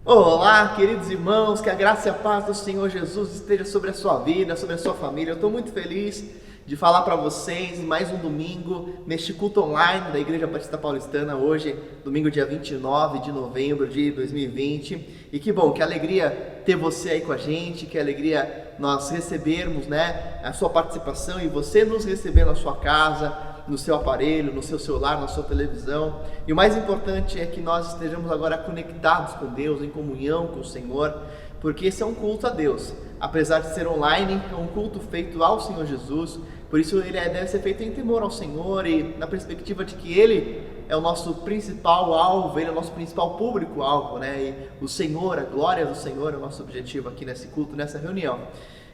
Olá, queridos irmãos, que a graça e a paz do Senhor Jesus esteja sobre a sua vida, sobre a sua família. Eu estou muito feliz de falar para vocês em mais um domingo, neste culto online da Igreja Batista Paulistana, hoje, domingo dia 29 de novembro de 2020. E que bom, que alegria ter você aí com a gente, que alegria nós recebermos, a sua participação e você nos receber na sua casa, no seu aparelho, no seu celular, na sua televisão. E o mais importante é que nós estejamos agora conectados com Deus, em comunhão com o Senhor, porque esse é um culto a Deus. Apesar de ser online, é um culto feito ao Senhor Jesus, por isso ele deve ser feito em temor ao Senhor e na perspectiva de que Ele é o nosso principal alvo, Ele é o nosso principal público-alvo, E o Senhor, a glória do Senhor é o nosso objetivo aqui nesse culto, nessa reunião.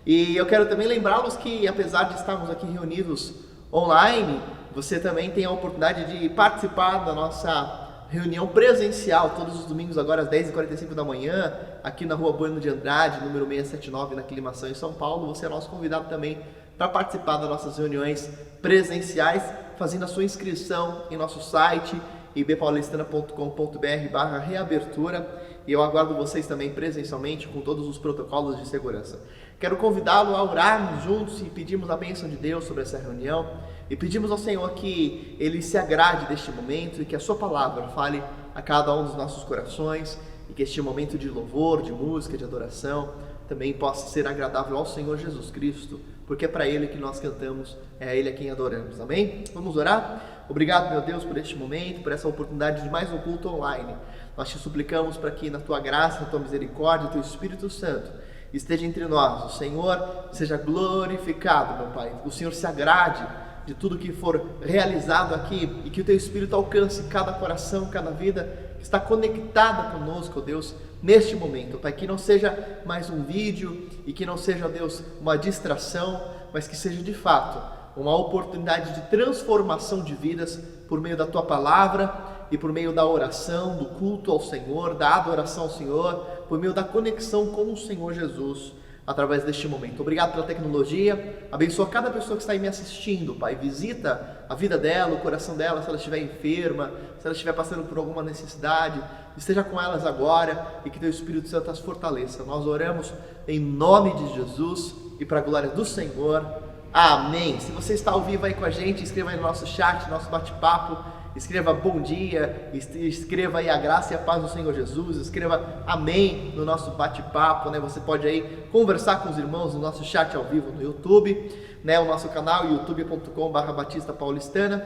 E eu quero também lembrá-los que, apesar de estarmos aqui reunidos online, você também tem a oportunidade de participar da nossa reunião presencial, todos os domingos agora às 10h45 da manhã, aqui na Rua Bueno de Andrade, número 679, na Aclimação em São Paulo. Você é nosso convidado também para participar das nossas reuniões presenciais, fazendo a sua inscrição em nosso site, ibpaulistana.com.br/reabertura, e eu aguardo vocês também presencialmente com todos os protocolos de segurança. Quero convidá-lo a orarmos juntos e pedirmos a bênção de Deus sobre essa reunião e pedimos ao Senhor que Ele se agrade deste momento e que a sua palavra fale a cada um dos nossos corações e que este momento de louvor, de música, de adoração também possa ser agradável ao Senhor Jesus Cristo, porque é para Ele que nós cantamos, é a Ele a quem adoramos, amém? Vamos orar? Obrigado, meu Deus, por este momento, por essa oportunidade de mais um culto online. Nós te suplicamos para que na Tua graça, na Tua misericórdia, o Teu Espírito Santo esteja entre nós, o Senhor seja glorificado, meu Pai, o Senhor se agrade de tudo que for realizado aqui e que o Teu Espírito alcance cada coração, cada vida que está conectada conosco, ó Deus, neste momento, Pai, que não seja mais um vídeo e que não seja, ó Deus, uma distração, mas que seja de fato uma oportunidade de transformação de vidas por meio da Tua palavra e por meio da oração, do culto ao Senhor, da adoração ao Senhor, por meio da conexão com o Senhor Jesus, através deste momento. Obrigado pela tecnologia, abençoa cada pessoa que está aí me assistindo, Pai, visita a vida dela, o coração dela, se ela estiver enferma, se ela estiver passando por alguma necessidade, esteja com elas agora e que Teu Espírito Santo as fortaleça. Nós oramos em nome de Jesus e para a glória do Senhor. Amém. Se você está ao vivo aí com a gente, escreva aí no nosso chat, nosso bate-papo, escreva bom dia, escreva aí a graça e a paz do Senhor Jesus, escreva amém no nosso bate-papo, Você pode aí conversar com os irmãos no nosso chat ao vivo no YouTube, O nosso canal youtube.com/Batista Paulistana.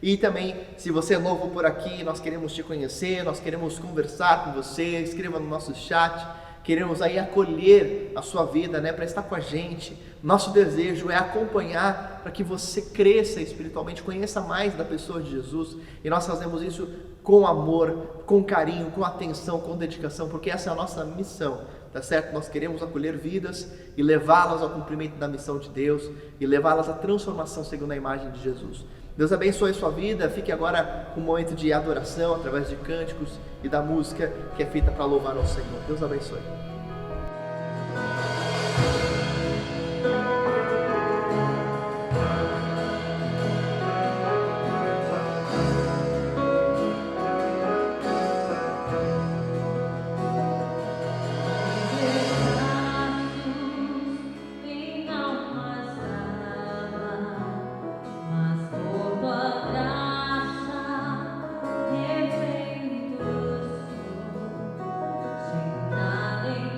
E também, se você é novo por aqui, nós queremos te conhecer, nós queremos conversar com você, escreva no nosso chat. Queremos aí acolher a sua vida, para estar com a gente. Nosso desejo é acompanhar para que você cresça espiritualmente, conheça mais da pessoa de Jesus. E nós fazemos isso com amor, com carinho, com atenção, com dedicação, porque essa é a nossa missão, tá certo? Nós queremos acolher vidas e levá-las ao cumprimento da missão de Deus e levá-las à transformação segundo a imagem de Jesus. Deus abençoe a sua vida. Fique agora com um momento de adoração através de cânticos e da música que é feita para louvar ao Senhor. Deus abençoe. Nada em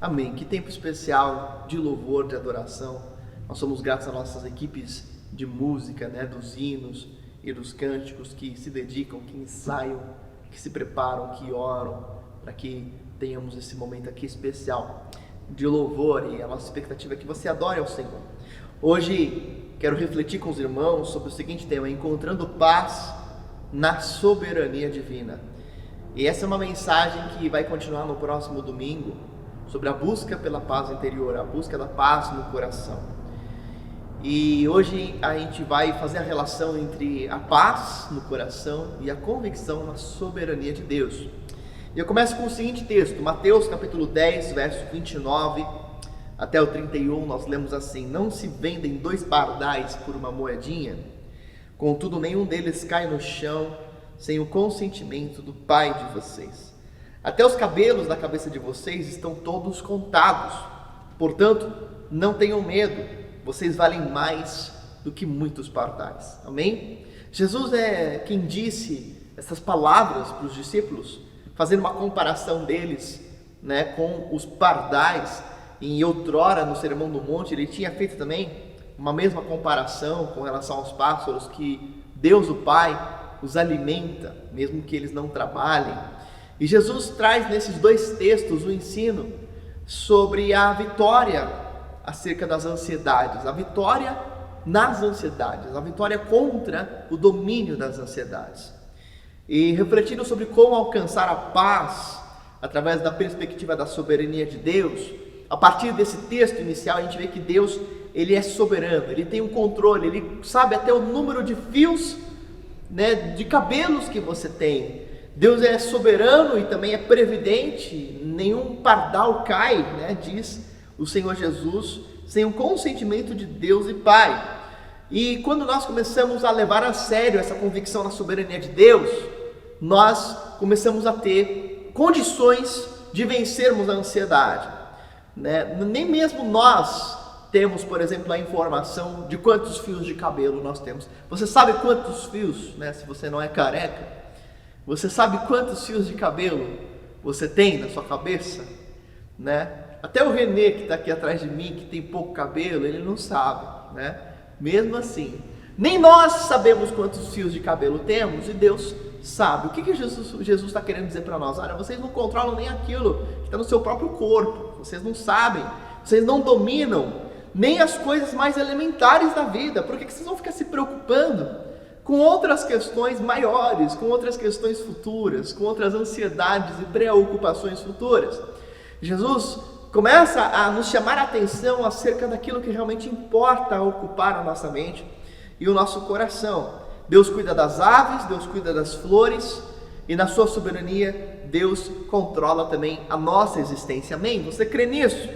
Amém. Que tempo especial de louvor, de adoração. Nós somos gratos às nossas equipes de música, né, dos hinos e dos cânticos que se dedicam, que ensaiam, que se preparam, que oram, para que tenhamos esse momento aqui especial de louvor, e a nossa expectativa é que você adore ao Senhor. Hoje quero refletir com os irmãos sobre o seguinte tema: encontrando paz na soberania divina. E essa é uma mensagem que vai continuar no próximo domingo, sobre a busca pela paz interior, a busca da paz no coração. E hoje a gente vai fazer a relação entre a paz no coração e a convicção na soberania de Deus. E eu começo com o seguinte texto, Mateus capítulo 10, verso 29 até o 31, nós lemos assim: não se vendem 2 pardais por uma moedinha, contudo nenhum deles cai no chão sem o consentimento do Pai de vocês. Até os cabelos da cabeça de vocês estão todos contados, portanto não tenham medo, vocês valem mais do que muitos pardais. Amém? Jesus é quem disse essas palavras para os discípulos, fazendo uma comparação deles, né, com os pardais. Em outrora, no Sermão do Monte, ele tinha feito também uma mesma comparação com relação aos pássaros, que Deus o Pai os alimenta, mesmo que eles não trabalhem. E Jesus traz nesses 2 textos o ensino sobre a vitória acerca das ansiedades, a vitória nas ansiedades, a vitória contra o domínio das ansiedades. E refletindo sobre como alcançar a paz através da perspectiva da soberania de Deus, a partir desse texto inicial a gente vê que Deus, ele é soberano, ele tem um controle, ele sabe até o número de fios, né, de cabelos que você tem. Deus é soberano e também é previdente, nenhum pardal cai, né, diz o Senhor Jesus, sem o consentimento de Deus e Pai. E quando nós começamos a levar a sério essa convicção na soberania de Deus, nós começamos a ter condições de vencermos a ansiedade, né? Nem mesmo nós temos, por exemplo, a informação de quantos fios de cabelo nós temos. Você sabe quantos fios, né? Se você não é careca, você sabe quantos fios de cabelo você tem na sua cabeça, né? Até o Renê, que está aqui atrás de mim, que tem pouco cabelo, ele não sabe, né? Mesmo assim, nem nós sabemos quantos fios de cabelo temos, e Deus sabe. O que Jesus está querendo dizer para nós? Olha, vocês não controlam nem aquilo que está no seu próprio corpo, vocês não sabem, vocês não dominam nem as coisas mais elementares da vida. Por que vocês vão ficar se preocupando com outras questões maiores, com outras questões futuras, com outras ansiedades e preocupações futuras? Jesus começa a nos chamar a atenção acerca daquilo que realmente importa ocupar a nossa mente e o nosso coração. Deus cuida das aves, Deus cuida das flores, e na sua soberania Deus controla também a nossa existência. Amém? Você crê nisso?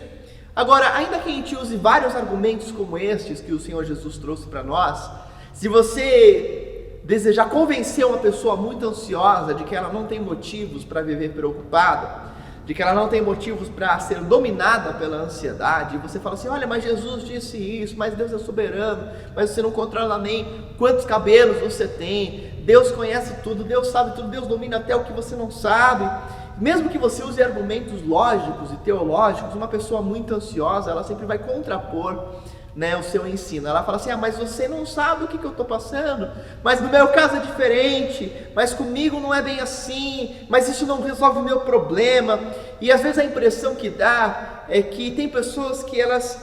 Agora, ainda que a gente use vários argumentos como estes que o Senhor Jesus trouxe para nós, se você desejar convencer uma pessoa muito ansiosa de que ela não tem motivos para viver preocupada, de que ela não tem motivos para ser dominada pela ansiedade, e você fala assim: olha, mas Jesus disse isso, mas Deus é soberano, mas você não controla nem quantos cabelos você tem, Deus conhece tudo, Deus sabe tudo, Deus domina até o que você não sabe. Mesmo que você use argumentos lógicos e teológicos, uma pessoa muito ansiosa, ela sempre vai contrapor, né, o seu ensino. Ela fala assim: mas você não sabe o que eu estou passando, mas no meu caso é diferente, mas comigo não é bem assim, mas isso não resolve o meu problema. E às vezes a impressão que dá é que tem pessoas que elas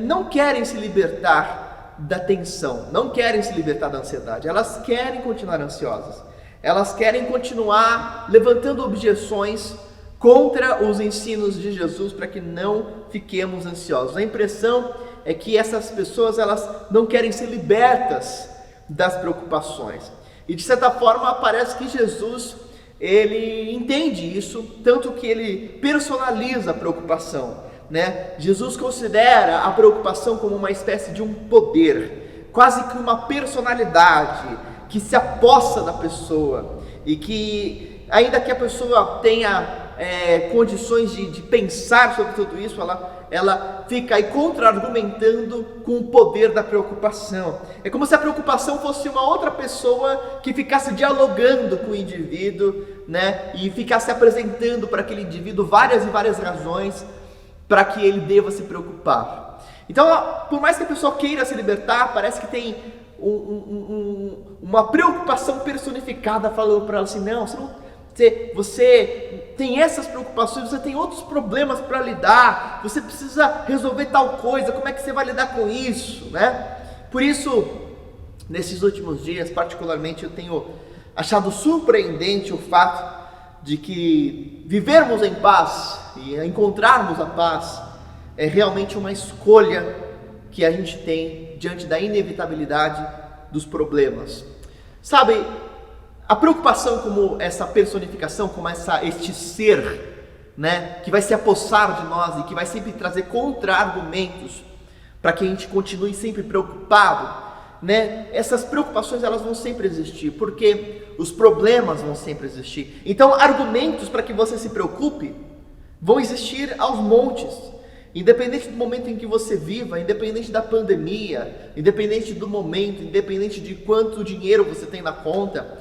não querem se libertar da tensão, não querem se libertar da ansiedade, elas querem continuar ansiosas, elas querem continuar levantando objeções contra os ensinos de Jesus para que não fiquemos ansiosos. A impressão é que essas pessoas, elas não querem ser libertas das preocupações. E de certa forma parece que Jesus, ele entende isso, tanto que ele personaliza a preocupação, né? Jesus considera a preocupação como uma espécie de um poder, quase que uma personalidade que se apossa da pessoa, e que ainda que a pessoa tenha condições de pensar sobre tudo isso, ela fica aí contra-argumentando com o poder da preocupação. É como se a preocupação fosse uma outra pessoa que ficasse dialogando com o indivíduo, né? E ficasse apresentando para aquele indivíduo várias e várias razões para que ele deva se preocupar. Então, por mais que a pessoa queira se libertar, parece que tem uma preocupação personificada falando para ela assim, não, você tem essas preocupações, você tem outros problemas para lidar, você precisa resolver tal coisa, como é que você vai lidar com isso, né? Por isso, nesses últimos dias, particularmente, eu tenho achado surpreendente o fato de que vivermos em paz e encontrarmos a paz é realmente uma escolha que a gente tem diante da inevitabilidade dos problemas. Sabe, a preocupação como essa personificação, como este ser, né, que vai se apossar de nós e que vai sempre trazer contra-argumentos para que a gente continue sempre preocupado, né? Essas preocupações elas vão sempre existir, porque os problemas vão sempre existir. Então, argumentos para que você se preocupe vão existir aos montes. Independente do momento em que você viva, independente da pandemia, independente do momento, independente de quanto dinheiro você tem na conta,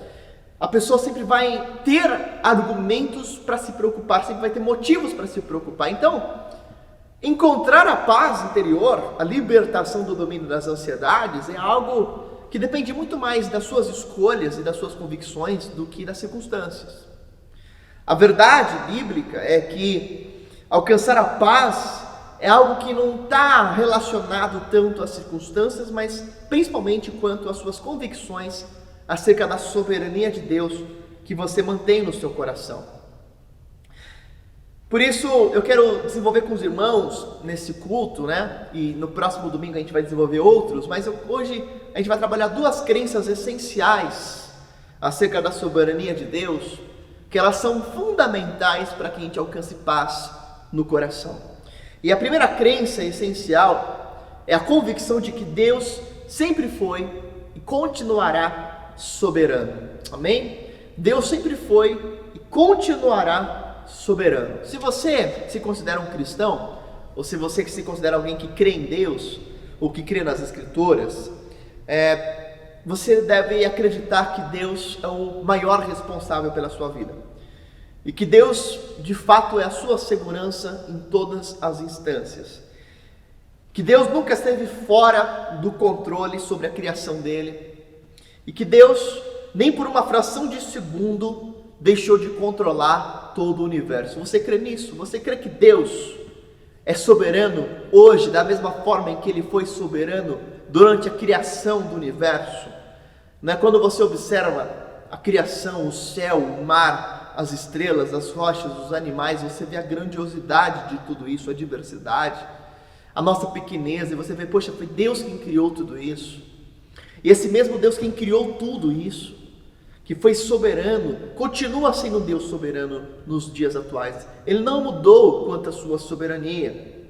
a pessoa sempre vai ter argumentos para se preocupar, sempre vai ter motivos para se preocupar. Então, encontrar a paz interior, a libertação do domínio das ansiedades, é algo que depende muito mais das suas escolhas e das suas convicções do que das circunstâncias. A verdade bíblica é que alcançar a paz é algo que não está relacionado tanto às circunstâncias, mas principalmente quanto às suas convicções acerca da soberania de Deus que você mantém no seu coração. Por isso, eu quero desenvolver com os irmãos nesse culto, né? E no próximo domingo a gente vai desenvolver outros, mas hoje a gente vai trabalhar duas crenças essenciais acerca da soberania de Deus, que elas são fundamentais para que a gente alcance paz no coração. E a primeira crença essencial é a convicção de que Deus sempre foi e continuará soberano. Amém? Deus sempre foi e continuará soberano. Se você se considera um cristão, ou se você se considera alguém que crê em Deus, ou que crê nas Escrituras, você deve acreditar que Deus é o maior responsável pela sua vida. E que Deus, de fato, é a sua segurança em todas as instâncias. Que Deus nunca esteve fora do controle sobre a criação dele. E que Deus, nem por uma fração de segundo, deixou de controlar todo o universo. Você crê nisso? Você crê que Deus é soberano hoje, da mesma forma em que ele foi soberano durante a criação do universo? Não é? Quando você observa a criação, o céu, o mar, as estrelas, as rochas, os animais, você vê a grandiosidade de tudo isso, a diversidade, a nossa pequeneza, e você vê, poxa, foi Deus quem criou tudo isso. E esse mesmo Deus quem criou tudo isso, que foi soberano, continua sendo Deus soberano nos dias atuais. Ele não mudou quanto à sua soberania.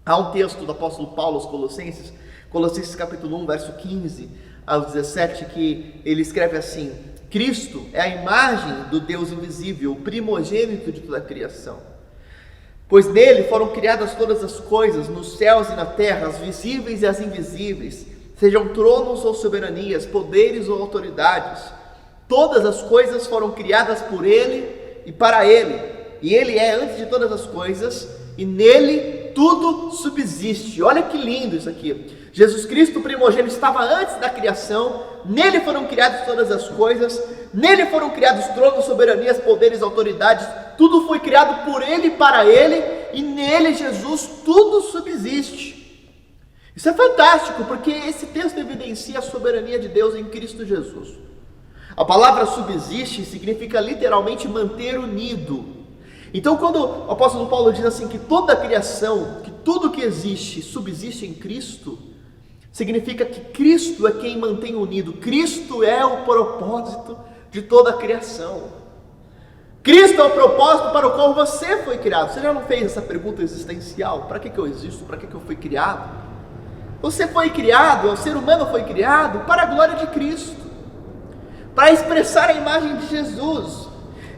Há um texto do apóstolo Paulo aos Colossenses, Colossenses capítulo 1, verso 15 ao 17, que ele escreve assim: Cristo é a imagem do Deus invisível, o primogênito de toda a criação. Pois nele foram criadas todas as coisas, nos céus e na terra, as visíveis e as invisíveis, sejam tronos ou soberanias, poderes ou autoridades. Todas as coisas foram criadas por ele e para ele. E ele é antes de todas as coisas, e nele tudo subsiste. Olha que lindo isso aqui. Jesus Cristo, o primogênito, estava antes da criação, nele foram criadas todas as coisas, nele foram criados tronos, soberanias, poderes, autoridades, tudo foi criado por ele e para ele, e nele, Jesus, tudo subsiste. Isso é fantástico, porque esse texto evidencia a soberania de Deus em Cristo Jesus. A palavra subsiste significa literalmente manter unido. Então, quando o apóstolo Paulo diz assim que toda a criação, que tudo que existe subsiste em Cristo, significa que Cristo é quem mantém unido. Cristo é o propósito de toda a criação. Cristo é o propósito para o qual você foi criado. Você já não fez essa pergunta existencial? Para que eu existo? Para que eu fui criado? Você foi criado, o ser humano foi criado para a glória de Cristo, para expressar a imagem de Jesus.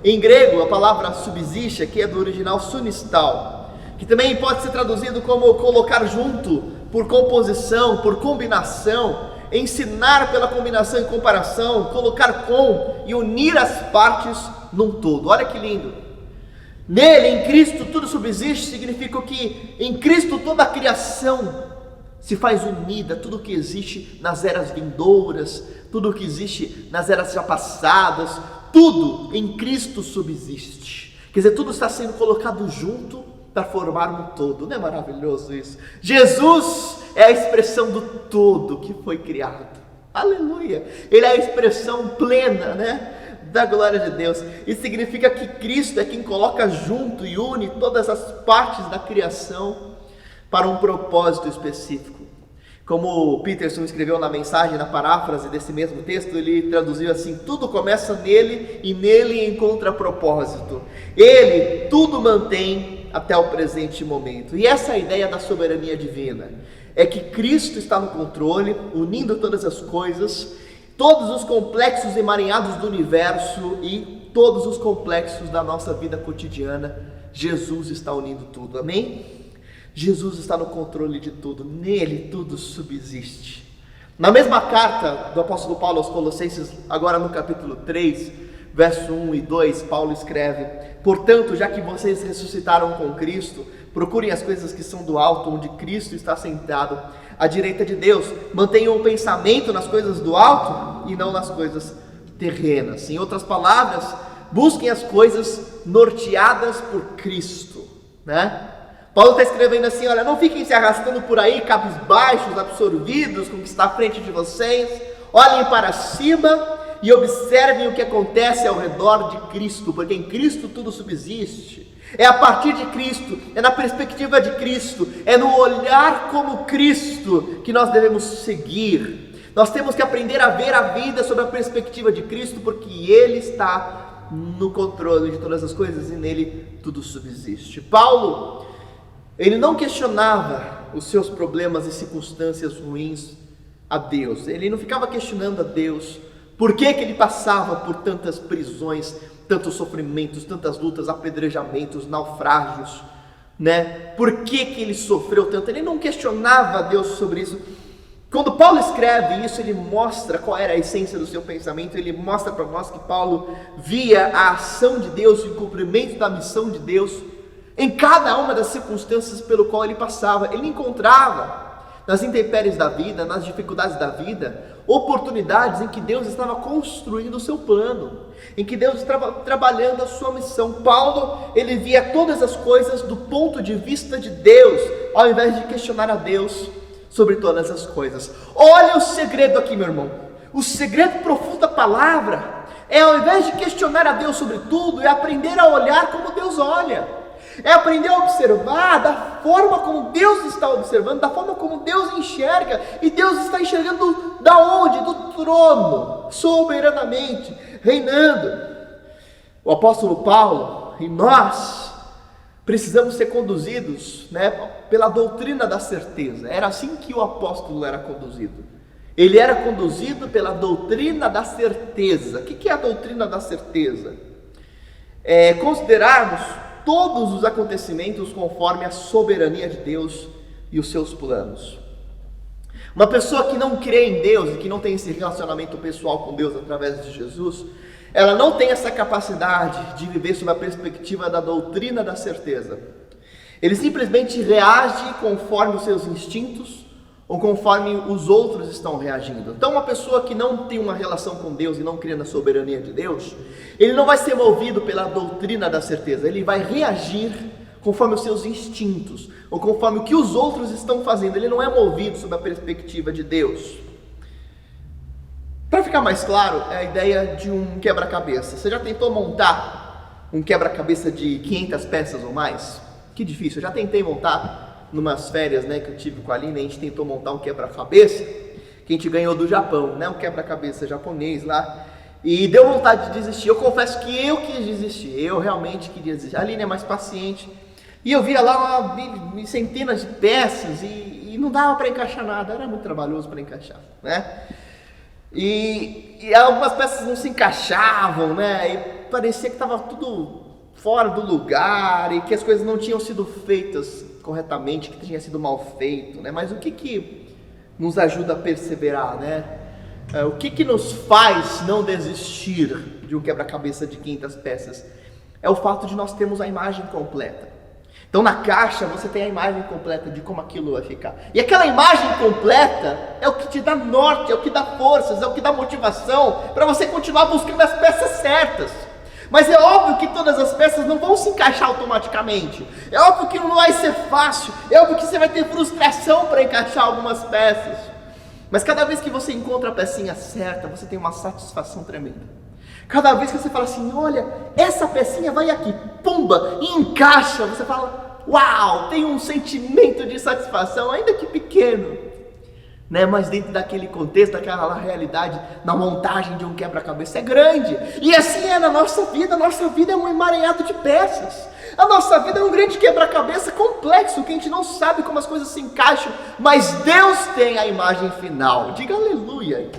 Em grego, a palavra subsiste aqui é do original sunistal, que também pode ser traduzido como colocar junto, por composição, por combinação, ensinar pela combinação e comparação, colocar com e unir as partes num todo. Olha que lindo! Nele, em Cristo, tudo subsiste, significa que em Cristo toda a criação se faz unida, tudo que existe nas eras vindouras, tudo que existe nas eras já passadas, tudo em Cristo subsiste. Quer dizer, tudo está sendo colocado junto para formar um todo. Não é maravilhoso isso? Jesus é a expressão do todo que foi criado. Aleluia! Ele é a expressão plena, né, da glória de Deus. Isso significa que Cristo é quem coloca junto e une todas as partes da criação para um propósito específico. Como Peterson escreveu na mensagem, na paráfrase desse mesmo texto, ele traduziu assim: tudo começa nele e nele encontra propósito. Ele tudo mantém até o presente momento. E essa é a ideia da soberania divina. É que Cristo está no controle, unindo todas as coisas, todos os complexos emaranhados do universo e todos os complexos da nossa vida cotidiana. Jesus está unindo tudo, amém? Jesus está no controle de tudo, nele tudo subsiste. Na mesma carta do apóstolo Paulo aos Colossenses, agora no capítulo 3, verso 1 e 2, Paulo escreve: portanto, já que vocês ressuscitaram com Cristo, procurem as coisas que são do alto, onde Cristo está sentado à direita de Deus. Mantenham o pensamento nas coisas do alto e não nas coisas terrenas. Em outras palavras, busquem as coisas norteadas por Cristo, né? Paulo está escrevendo assim: olha, não fiquem se arrastando por aí, cabisbaixos, absorvidos com o que está à frente de vocês. Olhem para cima e observem o que acontece ao redor de Cristo, porque em Cristo tudo subsiste. É a partir de Cristo, é na perspectiva de Cristo, é no olhar como Cristo que nós devemos seguir. Nós temos que aprender a ver a vida sob a perspectiva de Cristo, porque Ele está no controle de todas as coisas e nele tudo subsiste. Paulo, ele não questionava os seus problemas e circunstâncias ruins a Deus. Ele não ficava questionando a Deus por que ele passava por tantas prisões, tantos sofrimentos, tantas lutas, apedrejamentos, naufrágios, né? Por que ele sofreu tanto? Ele não questionava a Deus sobre isso. Quando Paulo escreve isso, ele mostra qual era a essência do seu pensamento. Ele mostra para nós que Paulo via a ação de Deus, o cumprimento da missão de Deus em cada uma das circunstâncias pelo qual ele passava. Ele encontrava nas intempéries da vida, nas dificuldades da vida, oportunidades em que Deus estava construindo o seu plano, em que Deus estava trabalhando a sua missão. Paulo, ele via todas as coisas do ponto de vista de Deus, ao invés de questionar a Deus sobre todas as coisas. Olha o segredo aqui, meu irmão. O segredo profundo da palavra é, ao invés de questionar a Deus sobre tudo, é aprender a olhar como Deus olha. É aprender a observar da forma como Deus está observando, da forma como Deus enxerga. E Deus está enxergando da onde? Do trono, soberanamente, reinando. O apóstolo Paulo e nós precisamos ser conduzidos, né, pela doutrina da certeza. Era assim que o apóstolo era conduzido. Ele era conduzido pela doutrina da certeza. O que é a doutrina da certeza? É considerarmos todos os acontecimentos conforme a soberania de Deus e os seus planos. Uma pessoa que não crê em Deus e que não tem esse relacionamento pessoal com Deus através de Jesus, ela não tem essa capacidade de viver sob a perspectiva da doutrina da certeza. Ele simplesmente reage conforme os seus instintos ou conforme os outros estão reagindo. Então, uma pessoa que não tem uma relação com Deus e não crê na soberania de Deus, ele não vai ser movido pela doutrina da certeza. Ele vai reagir conforme os seus instintos ou conforme o que os outros estão fazendo. Ele não é movido sob a perspectiva de Deus. Para ficar mais claro, é a ideia de um quebra-cabeça. Você já tentou montar um quebra-cabeça de 500 peças ou mais? Que difícil. Eu já tentei montar numas férias, né, que eu tive com a Aline. A gente tentou montar um quebra-cabeça que a gente ganhou do Japão, né, um quebra-cabeça japonês lá, e deu vontade de desistir. Eu confesso que eu quis desistir, eu realmente queria desistir. A Aline é mais paciente, e eu via lá centenas de peças e não dava para encaixar nada, era muito trabalhoso para encaixar, né, e algumas peças não se encaixavam, né, e parecia que estava tudo fora do lugar e que as coisas não tinham sido feitas corretamente, que tinha sido mal feito, né? Mas o que nos ajuda a perseverar, né? O que nos faz não desistir de um quebra-cabeça de 500 peças? é o fato de nós termos a imagem completa. Então na caixa você tem a imagem completa de como aquilo vai ficar. E aquela imagem completa é o que te dá norte, é o que dá forças, é o que dá motivação para você continuar buscando as peças certas. Mas é óbvio que todas as peças não vão se encaixar automaticamente. É óbvio que não vai ser fácil. É óbvio que você vai ter frustração para encaixar algumas peças. Mas cada vez que você encontra a pecinha certa, você tem uma satisfação tremenda. Cada vez que você fala assim, olha, essa pecinha vai aqui, pumba, e encaixa, você fala, uau, tem um sentimento de satisfação, ainda que pequeno, né? Mas dentro daquele contexto, daquela realidade, na montagem de um quebra-cabeça é grande. E assim é na nossa vida é um emaranhado de peças. A nossa vida é um grande quebra-cabeça complexo, que a gente não sabe como as coisas se encaixam, mas Deus tem a imagem final. Diga aleluia.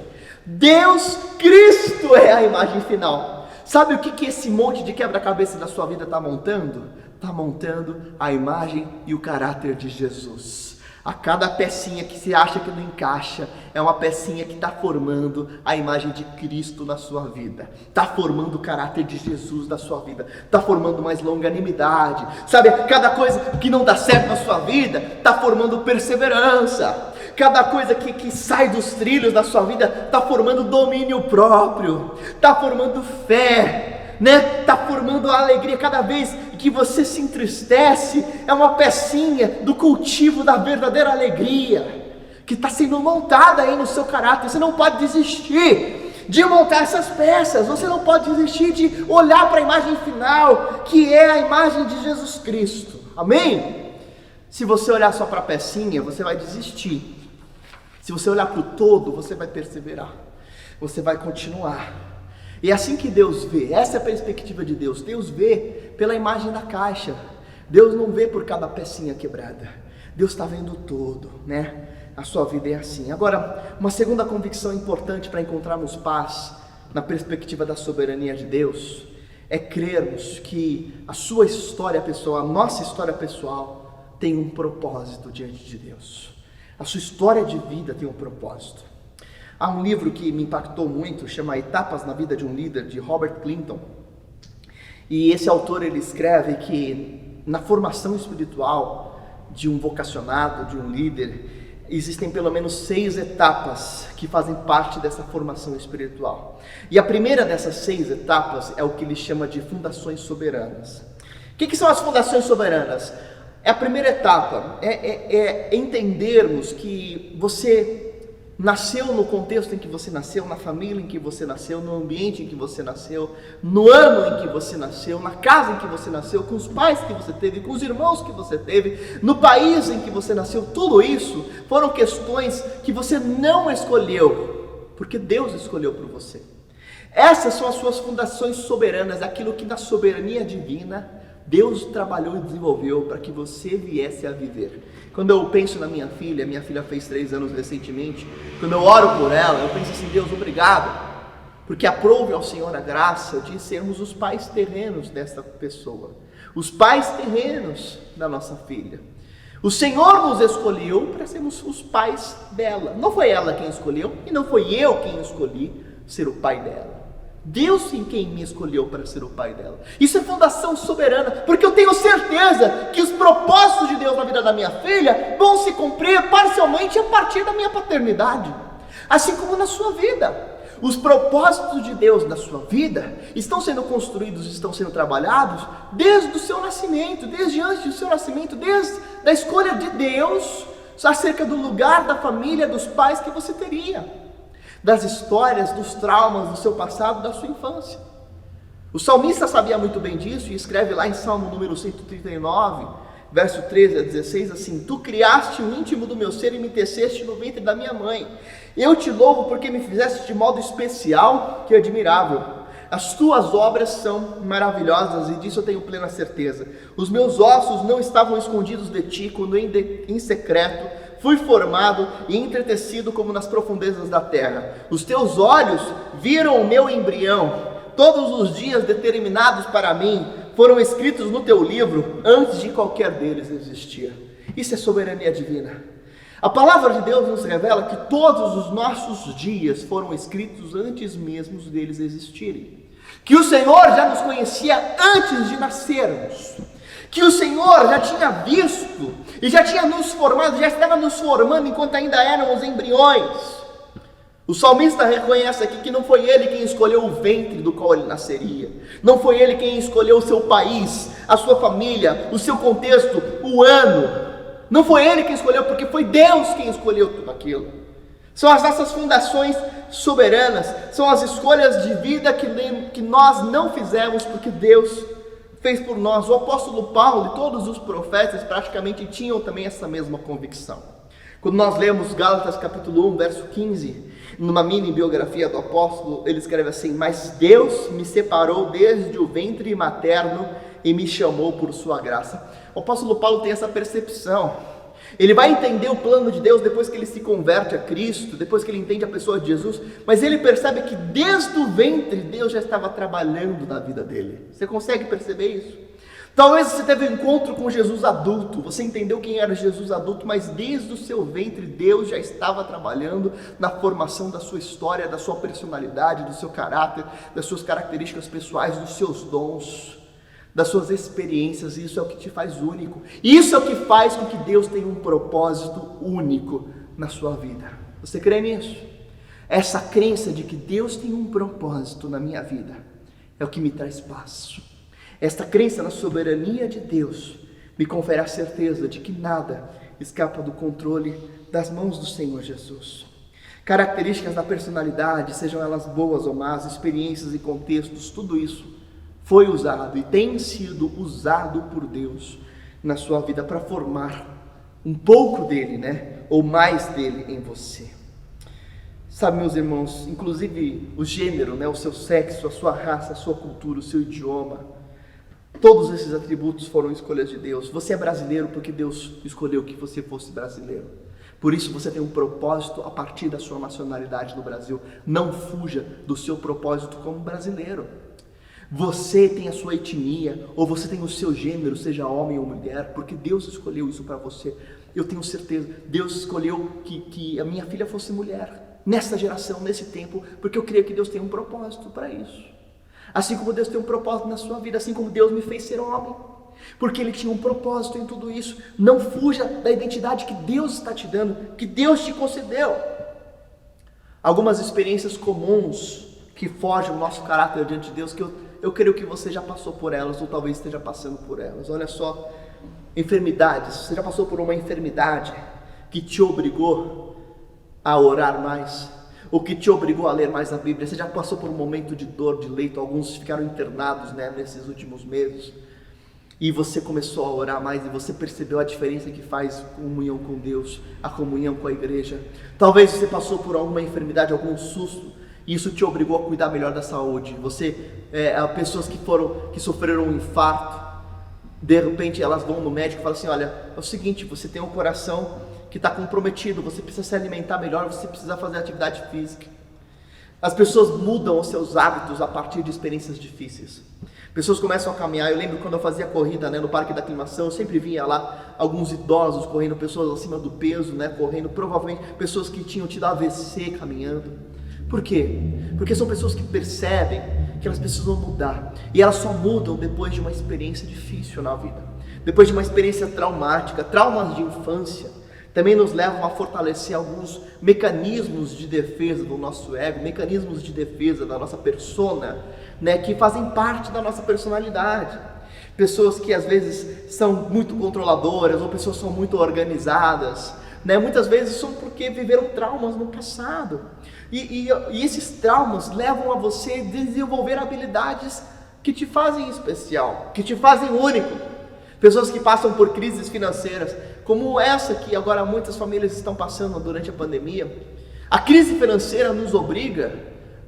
Deus, Cristo é a imagem final. Sabe o que esse monte de quebra-cabeça da sua vida está montando? Está montando a imagem e o caráter de Jesus. A cada pecinha que você acha que não encaixa, é uma pecinha que está formando a imagem de Cristo na sua vida. Está formando o caráter de Jesus na sua vida. Está formando mais longanimidade. Sabe, cada coisa que não dá certo na sua vida, está formando perseverança. Cada coisa que sai dos trilhos da sua vida, está formando domínio próprio. Está formando fé, né? Está formando alegria. Cada vez que você se entristece, é uma pecinha do cultivo da verdadeira alegria, que está sendo montada aí no seu caráter. Você não pode desistir de montar essas peças. Você não pode desistir de olhar para a imagem final, que é a imagem de Jesus Cristo. Amém? Se você olhar só para a pecinha, você vai desistir. Se você olhar para o todo, você vai perseverar. Você vai continuar. E é assim que Deus vê. Essa é a perspectiva de Deus. Deus vê pela imagem da caixa. Deus não vê por cada pecinha quebrada. Deus está vendo o todo, né? A sua vida é assim. Agora, uma segunda convicção importante para encontrarmos paz na perspectiva da soberania de Deus é crermos que a sua história pessoal, a nossa história pessoal, tem um propósito diante de Deus. A sua história de vida tem um propósito. Há um livro que me impactou muito, chama Etapas na Vida de um Líder, de Robert Clinton. E esse autor, ele escreve que na formação espiritual de um vocacionado, de um líder, existem pelo menos 6 etapas que fazem parte dessa formação espiritual. E a primeira dessas 6 etapas é o que ele chama de fundações soberanas. O que são as fundações soberanas? A primeira etapa é entendermos que você nasceu no contexto em que você nasceu, na família em que você nasceu, no ambiente em que você nasceu, no ano em que você nasceu, na casa em que você nasceu, com os pais que você teve, com os irmãos que você teve, no país em que você nasceu. Tudo isso foram questões que você não escolheu, porque Deus escolheu por você. Essas são as suas fundações soberanas, aquilo que na soberania divina Deus trabalhou e desenvolveu para que você viesse a viver. Quando eu penso na minha filha fez 3 anos recentemente, quando eu oro por ela, eu penso assim, Deus, obrigado, porque aprove ao Senhor a graça de sermos os pais terrenos desta pessoa, os pais terrenos da nossa filha. O Senhor nos escolheu para sermos os pais dela. Não foi ela quem escolheu e não foi eu quem escolhi ser o pai dela. Deus em quem me escolheu para ser o pai dela. Isso é fundação soberana, porque eu tenho certeza que os propósitos de Deus na vida da minha filha vão se cumprir parcialmente a partir da minha paternidade, assim como na sua vida. Os propósitos de Deus na sua vida estão sendo construídos, estão sendo trabalhados desde o seu nascimento, desde antes do seu nascimento, desde a escolha de Deus acerca do lugar da família, dos pais que você teria, das histórias, dos traumas do seu passado, da sua infância. O salmista sabia muito bem disso e escreve lá em Salmo número 139, verso 13 a 16, assim: Tu criaste o íntimo do meu ser e me teceste no ventre da minha mãe. Eu te louvo porque me fizeste de modo especial, que admirável. As tuas obras são maravilhosas e disso eu tenho plena certeza. Os meus ossos não estavam escondidos de ti quando em secreto fui formado e entretecido como nas profundezas da terra. Os teus olhos viram o meu embrião. Todos os dias determinados para mim foram escritos no teu livro antes de qualquer deles existir. Isso é soberania divina. A palavra de Deus nos revela que todos os nossos dias foram escritos antes mesmo deles existirem. que o Senhor já nos conhecia antes de nascermos, que o Senhor já tinha visto e já tinha nos formado, já estava nos formando enquanto ainda éramos embriões. O salmista reconhece aqui que não foi ele quem escolheu o ventre do qual ele nasceria, não foi ele quem escolheu o seu país, a sua família, o seu contexto, o ano, não foi ele quem escolheu, porque foi Deus quem escolheu tudo aquilo. São as nossas fundações soberanas, são as escolhas de vida que nós não fizemos, porque Deus fez por nós. O apóstolo Paulo e todos os profetas praticamente tinham também essa mesma convicção. Quando nós lemos Gálatas capítulo 1, verso 15, numa mini biografia do apóstolo, ele escreve assim: mas Deus me separou desde o ventre materno e me chamou por sua graça. O apóstolo Paulo tem essa percepção. Ele vai entender o plano de Deus depois que ele se converte a Cristo, depois que ele entende a pessoa de Jesus, mas ele percebe que desde o ventre Deus já estava trabalhando na vida dele. Você consegue perceber isso? Talvez você teve um encontro com Jesus adulto, você entendeu quem era Jesus adulto, mas desde o seu ventre Deus já estava trabalhando na formação da sua história, da sua personalidade, do seu caráter, das suas características pessoais, dos seus dons, das suas experiências. Isso é o que te faz único, isso é o que faz com que Deus tenha um propósito único na sua vida. Você crê nisso? Essa crença de que Deus tem um propósito na minha vida é o que me traz paz. Esta crença na soberania de Deus me confere a certeza de que nada escapa do controle das mãos do Senhor Jesus. Características da personalidade, sejam elas boas ou más, experiências e contextos, tudo isso foi usado e tem sido usado por Deus na sua vida para formar um pouco dele, ou mais dele em você. Sabe, meus irmãos, inclusive o gênero, o seu sexo, a sua raça, a sua cultura, o seu idioma, todos esses atributos foram escolhas de Deus. Você é brasileiro porque Deus escolheu que você fosse brasileiro. Por isso você tem um propósito a partir da sua nacionalidade no Brasil. Não fuja do seu propósito como brasileiro. Você tem a sua etnia, ou você tem o seu gênero, seja homem ou mulher, porque Deus escolheu isso para você. Eu tenho certeza, Deus escolheu que a minha filha fosse mulher, nessa geração, nesse tempo, porque eu creio que Deus tem um propósito para isso. Assim como Deus tem um propósito na sua vida, assim como Deus me fez ser homem, porque Ele tinha um propósito em tudo isso. Não fuja da identidade que Deus está te dando, que Deus te concedeu. Algumas experiências comuns que fogem o nosso caráter diante de Deus, que eu creio que você já passou por elas, ou talvez esteja passando por elas. Olha só, enfermidades. Você já passou por uma enfermidade que te obrigou a orar mais? O que te obrigou a ler mais a Bíblia? Você já passou por um momento de dor, de leito? Alguns ficaram internados nesses últimos meses, e você começou a orar mais, e você percebeu a diferença que faz comunhão com Deus, a comunhão com a igreja. Talvez você passou por alguma enfermidade, algum susto, e isso te obrigou a cuidar melhor da saúde. Pessoas que sofreram um infarto, de repente elas vão no médico e falam assim: olha, é o seguinte, você tem um coração que está comprometido, você precisa se alimentar melhor, você precisa fazer atividade física. As pessoas mudam os seus hábitos a partir de experiências difíceis. Pessoas começam a caminhar. Eu lembro quando eu fazia corrida no Parque da Aclimação, eu sempre via lá alguns idosos correndo, pessoas acima do peso, correndo, provavelmente pessoas que tinham tido AVC caminhando. Por quê? Porque são pessoas que percebem que elas precisam mudar, e elas só mudam depois de uma experiência difícil na vida, depois de uma experiência traumática. Traumas de infância também nos levam a fortalecer alguns mecanismos de defesa do nosso ego, mecanismos de defesa da nossa persona, que fazem parte da nossa personalidade. Pessoas que às vezes são muito controladoras, ou pessoas que são muito organizadas, muitas vezes são porque viveram traumas no passado, e esses traumas levam a você a desenvolver habilidades que te fazem especial, que te fazem único. Pessoas que passam por crises financeiras, como essa que agora muitas famílias estão passando durante a pandemia. A crise financeira nos obriga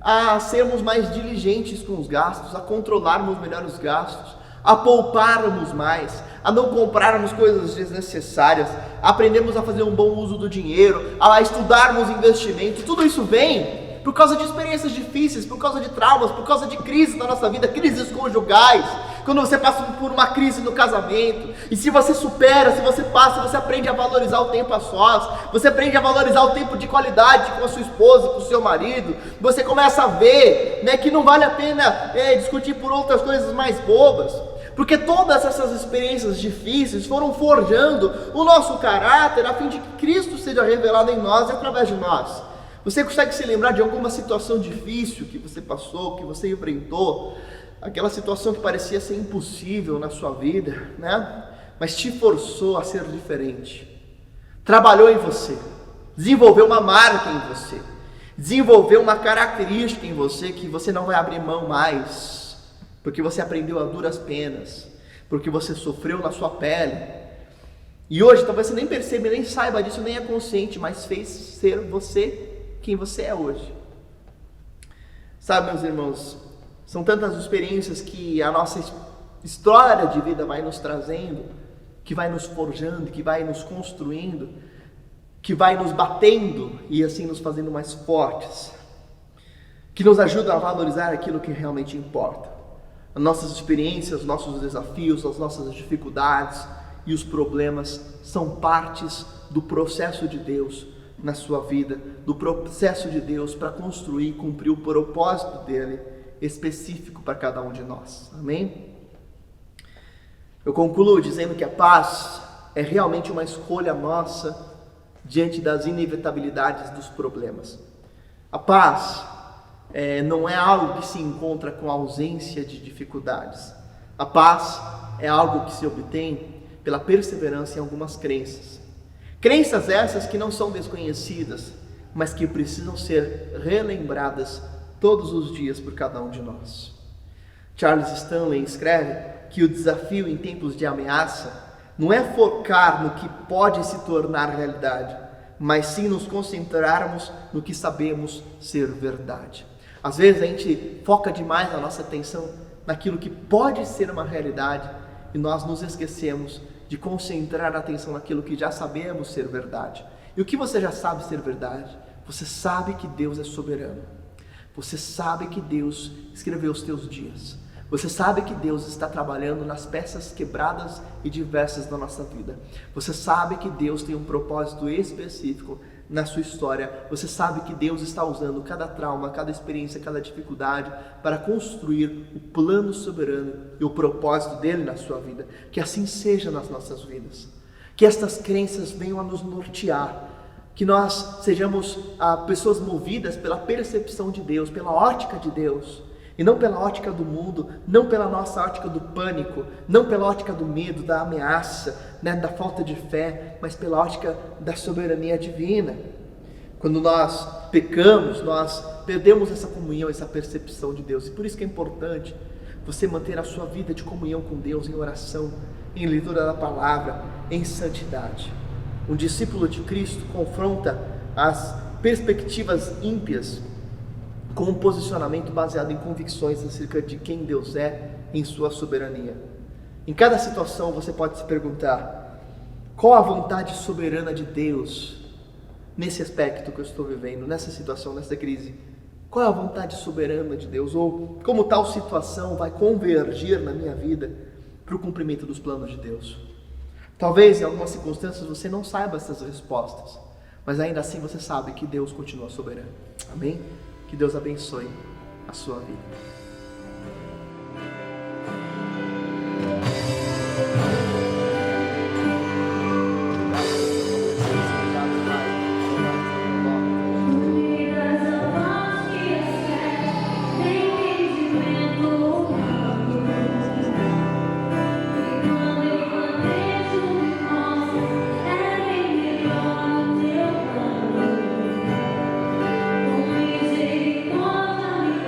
a sermos mais diligentes com os gastos, a controlarmos melhor os gastos, a pouparmos mais, a não comprarmos coisas desnecessárias, a aprendermos a fazer um bom uso do dinheiro, a estudarmos investimentos. Tudo isso vem por causa de experiências difíceis, por causa de traumas, por causa de crises na nossa vida, crises conjugais, quando você passa por uma crise no casamento, e se você supera, se você passa, você aprende a valorizar o tempo a sós, você aprende a valorizar o tempo de qualidade com a sua esposa, com o seu marido, você começa a ver, né, que não vale a pena discutir por outras coisas mais bobas, porque todas essas experiências difíceis foram forjando o nosso caráter, a fim de que Cristo seja revelado em nós e através de nós. Você consegue se lembrar de alguma situação difícil que você passou, que você enfrentou, aquela situação que parecia ser impossível na sua vida, né? Mas te forçou a ser diferente, trabalhou em você, desenvolveu uma marca em você, desenvolveu uma característica em você que você não vai abrir mão mais, porque você aprendeu a duras penas, porque você sofreu na sua pele, e hoje talvez você nem perceba, nem saiba disso, nem é consciente, mas fez ser você quem você é hoje. Sabe, meus irmãos, são tantas experiências que a nossa história de vida vai nos trazendo, que vai nos forjando, que vai nos construindo, que vai nos batendo e assim nos fazendo mais fortes, que nos ajudam a valorizar aquilo que realmente importa. As nossas experiências, os nossos desafios, as nossas dificuldades e os problemas são partes do processo de Deus na sua vida, do processo de Deus para construir e cumprir o propósito dele específico para cada um de nós. Amém? Eu concluo dizendo que a paz é realmente uma escolha nossa diante das inevitabilidades dos problemas. A paz não é algo que se encontra com a ausência de dificuldades. A paz é algo que se obtém pela perseverança em algumas crenças. Crenças essas que não são desconhecidas, mas que precisam ser relembradas todos os dias por cada um de nós. Charles Stanley escreve que o desafio em tempos de ameaça não é focar no que pode se tornar realidade, mas sim nos concentrarmos no que sabemos ser verdade. Às vezes a gente foca demais a nossa atenção naquilo que pode ser uma realidade e nós nos esquecemos de concentrar a atenção naquilo que já sabemos ser verdade. E o que você já sabe ser verdade? Você sabe que Deus é soberano. Você sabe que Deus escreveu os teus dias. Você sabe que Deus está trabalhando nas peças quebradas e diversas da nossa vida. Você sabe que Deus tem um propósito específico na sua história. Você sabe que Deus está usando cada trauma, cada experiência, cada dificuldade para construir o plano soberano e o propósito dele na sua vida. Que assim seja nas nossas vidas. Que estas crenças venham a nos nortear. Que nós sejamos pessoas movidas pela percepção de Deus, pela ótica de Deus. E não pela ótica do mundo, não pela nossa ótica do pânico, não pela ótica do medo, da ameaça, né, da falta de fé, mas pela ótica da soberania divina. Quando nós pecamos, nós perdemos essa comunhão, essa percepção de Deus. E por isso que é importante você manter a sua vida de comunhão com Deus em oração, em leitura da palavra, em santidade. Um discípulo de Cristo confronta as perspectivas ímpias com um posicionamento baseado em convicções acerca de quem Deus é em sua soberania. Em cada situação você pode se perguntar: qual a vontade soberana de Deus nesse aspecto que eu estou vivendo, nessa situação, nessa crise? Qual é a vontade soberana de Deus? Ou como tal situação vai convergir na minha vida para o cumprimento dos planos de Deus? Talvez em algumas circunstâncias você não saiba essas respostas, mas ainda assim você sabe que Deus continua soberano. Amém? Que Deus abençoe a sua vida. Misericórdia me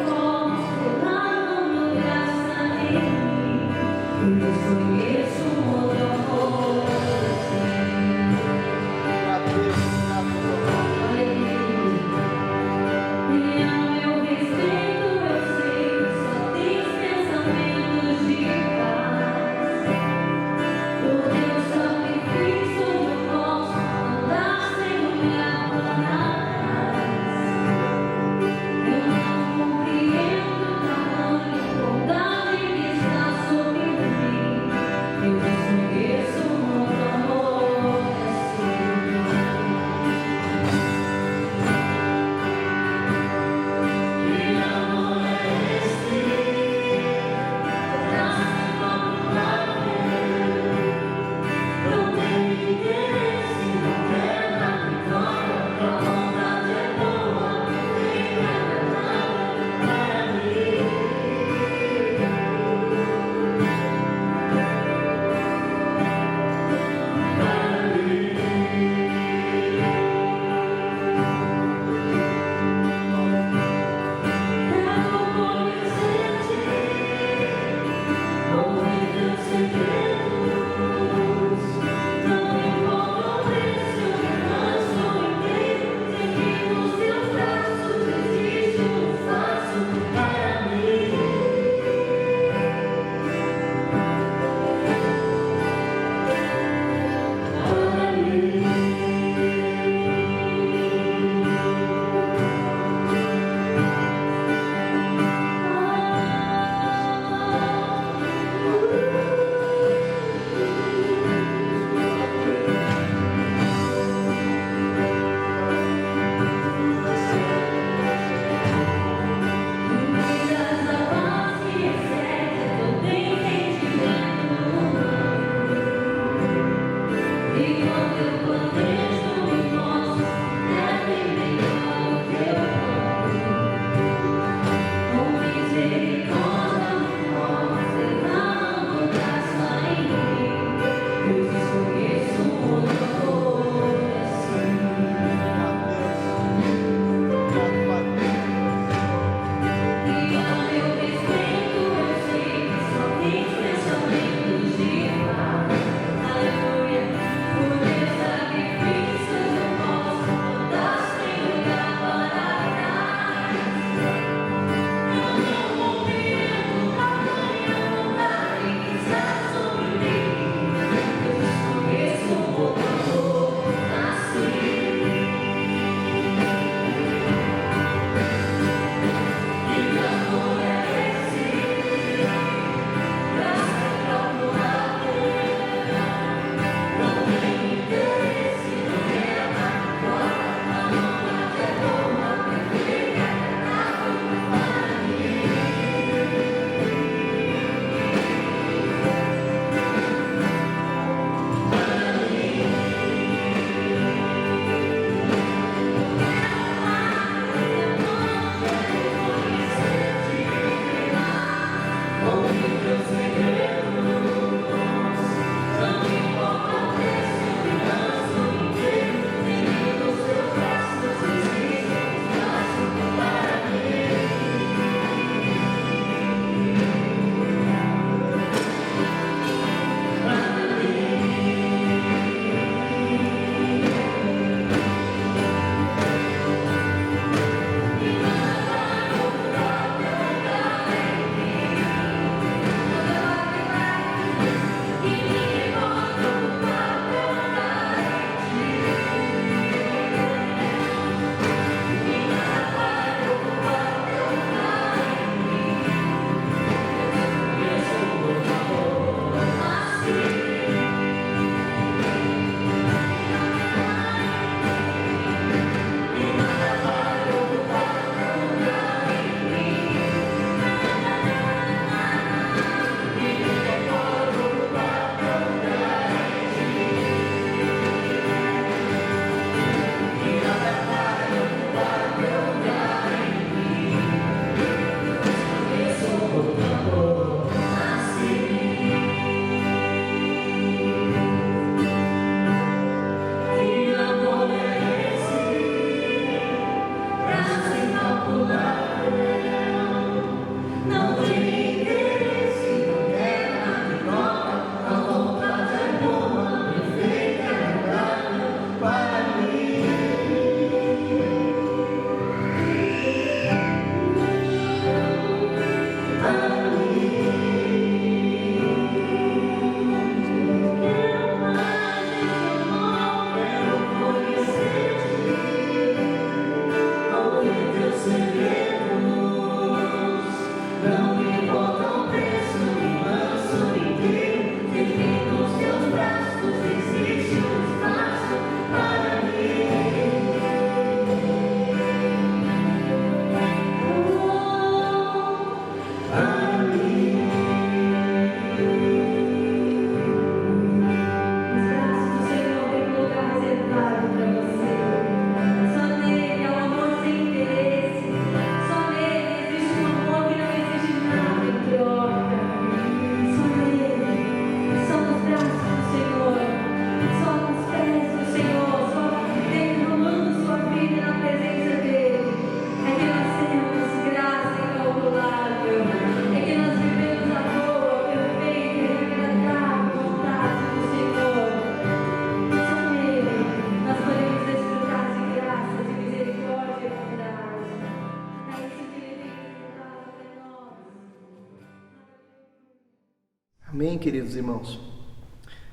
Amém, queridos irmãos?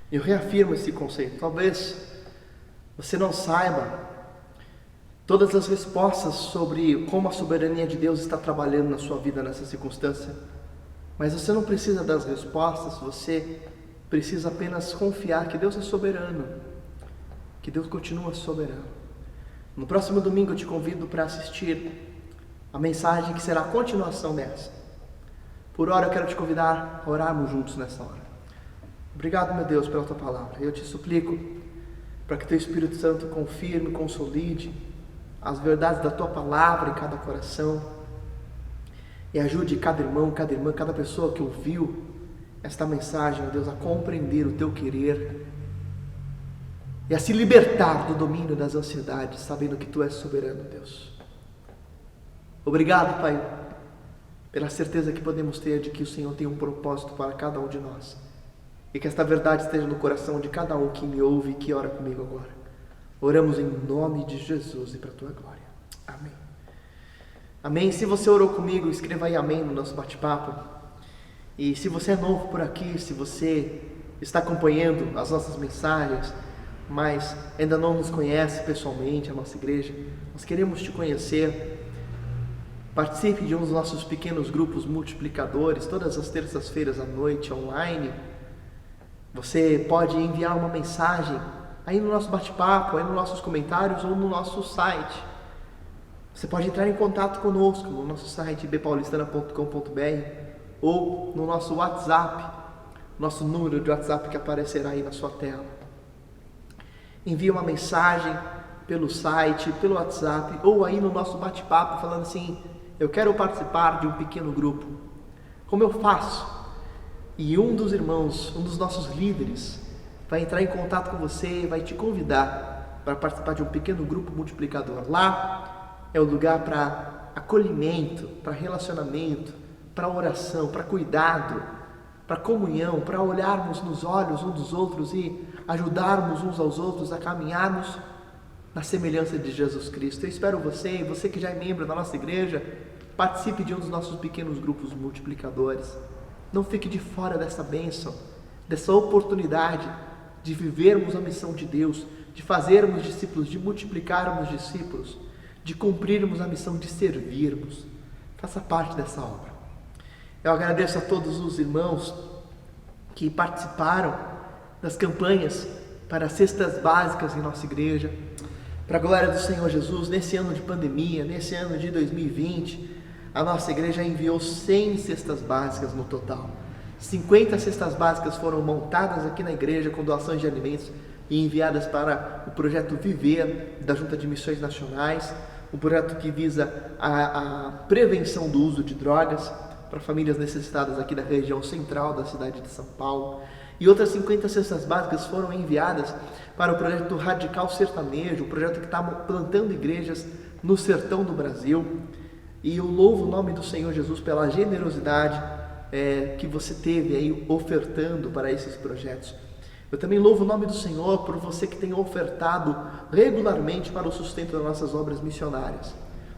Eu reafirmo esse conceito. Talvez você não saiba todas as respostas sobre como a soberania de Deus está trabalhando na sua vida nessa circunstância, mas você não precisa das respostas, você precisa apenas confiar que Deus é soberano, que Deus continua soberano. No próximo domingo eu te convido para assistir a mensagem que será a continuação dessa. Por hora eu quero te convidar a orarmos juntos nessa hora. Obrigado, meu Deus, pela tua palavra. Eu te suplico para que teu Espírito Santo confirme, consolide as verdades da tua palavra em cada coração e ajude cada irmão, cada irmã, cada pessoa que ouviu esta mensagem, meu Deus, a compreender o teu querer e a se libertar do domínio das ansiedades, sabendo que tu és soberano, Deus. Obrigado, Pai, pela certeza que podemos ter de que o Senhor tem um propósito para cada um de nós e que esta verdade esteja no coração de cada um que me ouve e que ora comigo agora. Oramos em nome de Jesus e para a tua glória. Amém. Amém. Se você orou comigo, escreva aí amém no nosso bate-papo. E se você é novo por aqui, se você está acompanhando as nossas mensagens, mas ainda não nos conhece pessoalmente, a nossa igreja, nós queremos te conhecer. Participe de um dos nossos pequenos grupos multiplicadores, todas as terças-feiras à noite, online. Você pode enviar uma mensagem aí no nosso bate-papo, aí nos nossos comentários ou no nosso site. Você pode entrar em contato conosco no nosso site bpaulistana.com.br ou no nosso WhatsApp, nosso número de WhatsApp que aparecerá aí na sua tela. Envie uma mensagem pelo site, pelo WhatsApp ou aí no nosso bate-papo falando assim: eu quero participar de um pequeno grupo. Como eu faço? e um dos irmãos, um dos nossos líderes, vai entrar em contato com você e vai te convidar para participar de um pequeno grupo multiplicador. Lá é o lugar para acolhimento, para relacionamento, para oração, para cuidado, para comunhão, para olharmos nos olhos uns dos outros e ajudarmos uns aos outros a caminharmos na semelhança de Jesus Cristo. Eu espero você que já é membro da nossa igreja, participe de um dos nossos pequenos grupos multiplicadores. Não fique de fora dessa bênção, dessa oportunidade de vivermos a missão de Deus, de fazermos discípulos, de multiplicarmos discípulos, de cumprirmos a missão de servirmos. Faça parte dessa obra. Eu agradeço a todos os irmãos que participaram das campanhas para cestas básicas em nossa igreja. Para a glória do Senhor Jesus, nesse ano de pandemia, nesse ano de 2020, a nossa igreja enviou 100 cestas básicas no total. 50 cestas básicas foram montadas aqui na igreja com doações de alimentos e enviadas para o projeto Viver da Junta de Missões Nacionais, um projeto que visa a prevenção do uso de drogas para famílias necessitadas aqui da região central da cidade de São Paulo. E outras 50 cestas básicas foram enviadas para o projeto Radical Sertanejo, um projeto que está plantando igrejas no sertão do Brasil. E eu louvo o nome do Senhor Jesus pela generosidade que você teve aí ofertando para esses projetos. Eu também louvo o nome do Senhor por você que tem ofertado regularmente para o sustento das nossas obras missionárias.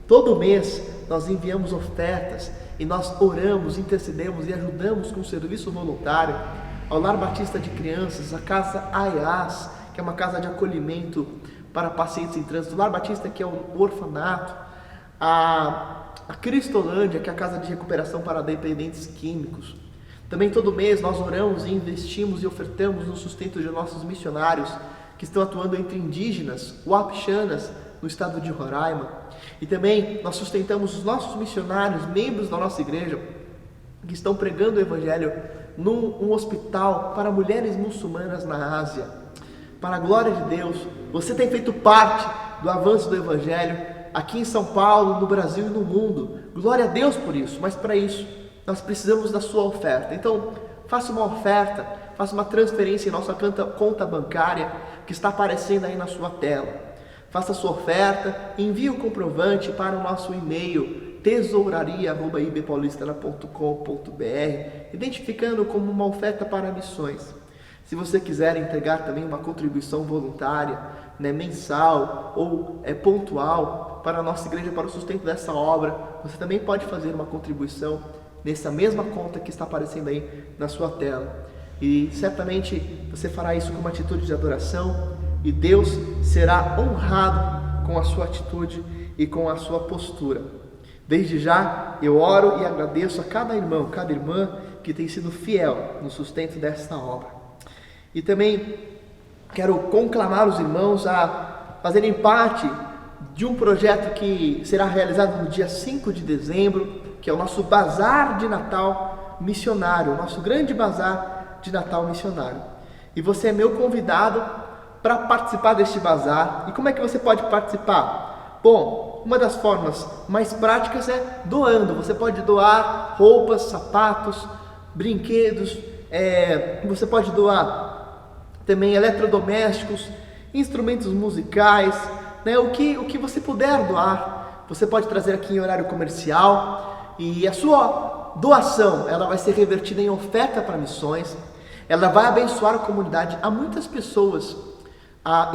Todo mês nós enviamos ofertas e nós oramos, intercedemos e ajudamos com o serviço voluntário ao Lar Batista de Crianças, a Casa AEAS, que é uma casa de acolhimento para pacientes em trânsito, o Lar Batista, que é o orfanato, a Cristolândia, que é a casa de recuperação para dependentes químicos. Também todo mês nós oramos e investimos e ofertamos no sustento de nossos missionários que estão atuando entre indígenas, uapixanas, no estado de Roraima. E também nós sustentamos os nossos missionários, membros da nossa igreja, que estão pregando o Evangelho num hospital para mulheres muçulmanas na Ásia. Para a glória de Deus, você tem feito parte do avanço do Evangelho aqui em São Paulo, no Brasil e no mundo. Glória a Deus por isso, mas para isso nós precisamos da sua oferta. Então, faça uma oferta, faça uma transferência em nossa conta bancária que está aparecendo aí na sua tela. Faça a sua oferta, envie o comprovante para o nosso e-mail tesouraria@ibpaulistana.com.br, identificando como uma oferta para missões. Se você quiser entregar também uma contribuição voluntária, mensal ou pontual para a nossa igreja, para o sustento dessa obra, você também pode fazer uma contribuição nessa mesma conta que está aparecendo aí na sua tela. E certamente você fará isso com uma atitude de adoração e Deus será honrado com a sua atitude e com a sua postura. Desde já eu oro e agradeço a cada irmão, cada irmã que tem sido fiel no sustento desta obra. E também quero conclamar os irmãos a fazerem parte de um projeto que será realizado no dia 5 de dezembro, que é o nosso Bazar de Natal Missionário, o nosso grande Bazar de Natal Missionário. E você é meu convidado para participar deste bazar. E como é que você pode participar? Bom, uma das formas mais práticas é doando. Você pode doar roupas, sapatos, brinquedos, você pode doar também eletrodomésticos, instrumentos musicais, o que você puder doar. Você pode trazer aqui em horário comercial e a sua doação ela vai ser revertida em oferta para missões. Ela vai abençoar a comunidade. Há muitas pessoas,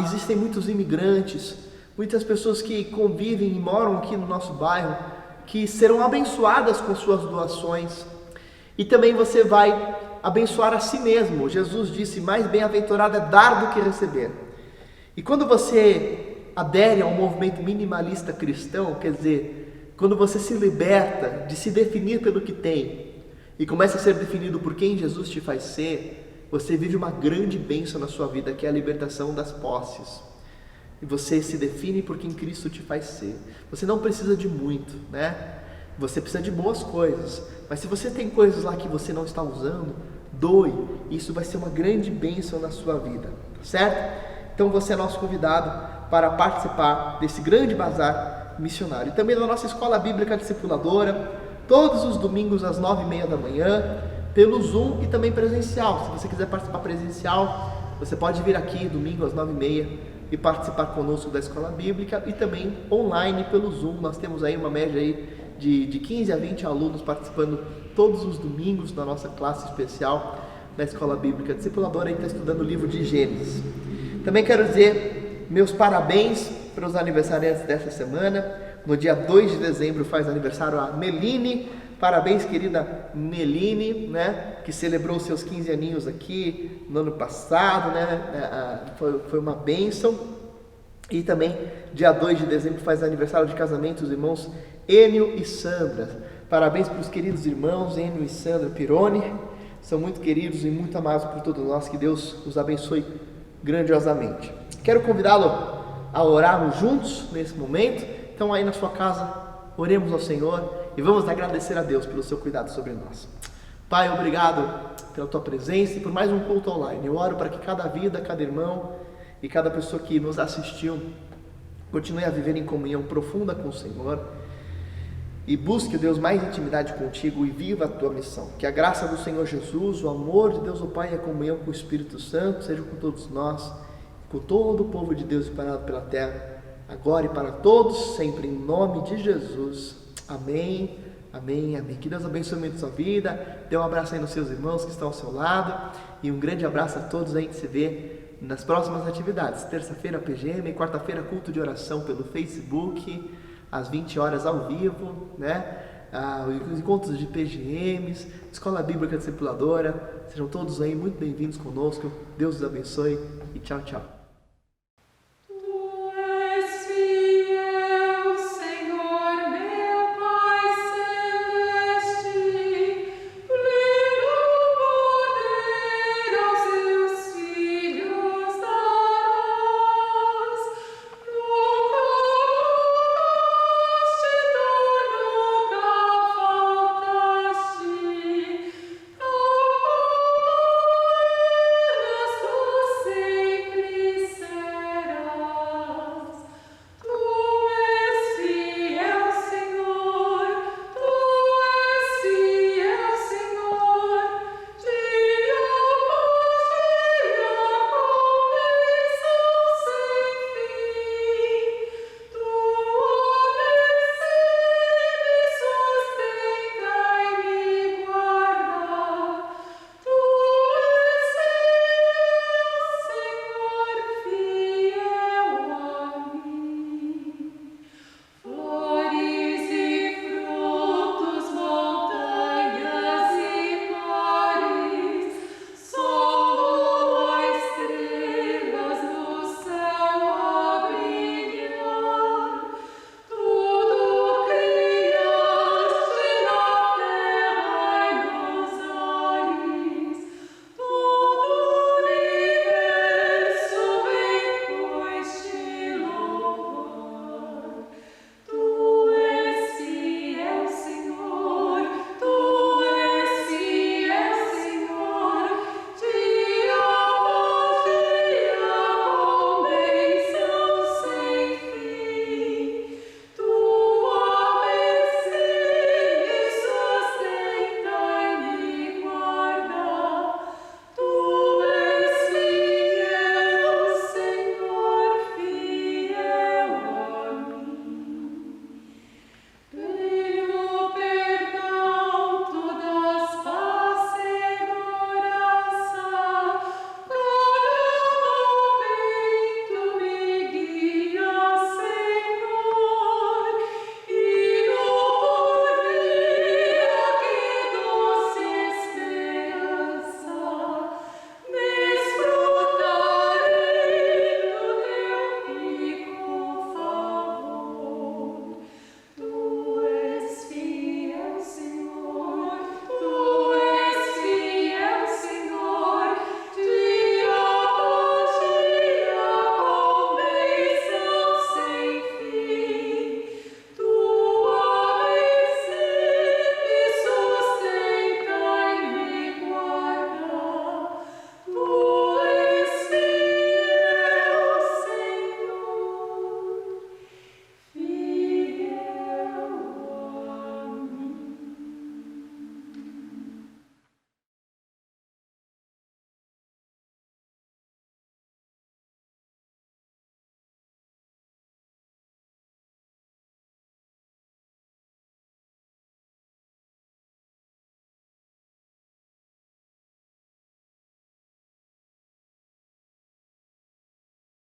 existem muitos imigrantes, muitas pessoas que convivem e moram aqui no nosso bairro, que serão abençoadas com suas doações. E também você vai abençoar a si mesmo. Jesus disse, mais bem-aventurado é dar do que receber. E quando você adere ao movimento minimalista cristão, quer dizer, quando você se liberta de se definir pelo que tem e começa a ser definido por quem Jesus te faz ser, você vive uma grande bênção na sua vida, que é a libertação das posses. E você se define por quem Cristo te faz ser. Você não precisa de muito, Você precisa de boas coisas. Mas se você tem coisas lá que você não está usando, doe. Isso vai ser uma grande bênção na sua vida, certo? Então você é nosso convidado para participar desse grande bazar missionário. E também da nossa escola bíblica discipuladora, todos os domingos às 9h30 da manhã, pelo Zoom e também presencial. Se você quiser participar presencial, você pode vir aqui domingo às 9h30 e participar conosco da Escola Bíblica, e também online pelo Zoom. Nós temos aí uma média aí de 15 a 20 alunos participando todos os domingos da nossa classe especial da Escola Bíblica Discipuladora, que está estudando o livro de Gênesis. Também quero dizer meus parabéns para os aniversariantes dessa semana. No dia 2 de dezembro faz aniversário a Meline. Parabéns, querida Meline, né, que celebrou seus 15 aninhos aqui no ano passado, né, foi uma bênção. E também, dia 2 de dezembro, faz aniversário de casamento os irmãos Enio e Sandra. Parabéns para os queridos irmãos Enio e Sandra Pironi, são muito queridos e muito amados por todos nós, que Deus os abençoe grandiosamente. Quero convidá-lo a orarmos juntos nesse momento. Então aí na sua casa, oremos ao Senhor e vamos agradecer a Deus pelo seu cuidado sobre nós. Pai, obrigado pela tua presença e por mais um culto online. Eu oro para que cada vida, cada irmão e cada pessoa que nos assistiu continue a viver em comunhão profunda com o Senhor e busque, Deus, mais intimidade contigo e viva a tua missão. Que a graça do Senhor Jesus, o amor de Deus o Pai e a comunhão com o Espírito Santo sejam com todos nós, com todo o povo de Deus espalhado pela terra, agora e para todos, sempre, em nome de Jesus. Amém, amém, amém. Que Deus abençoe muito a sua vida. Dê um abraço aí nos seus irmãos que estão ao seu lado e um grande abraço a todos. A gente se vê nas próximas atividades. Terça-feira PGM, quarta-feira culto de oração pelo Facebook, às 20 horas ao vivo, né? Os encontros de PGMs, Escola Bíblica Discipuladora. Sejam todos aí muito bem-vindos conosco. Deus os abençoe e tchau, tchau.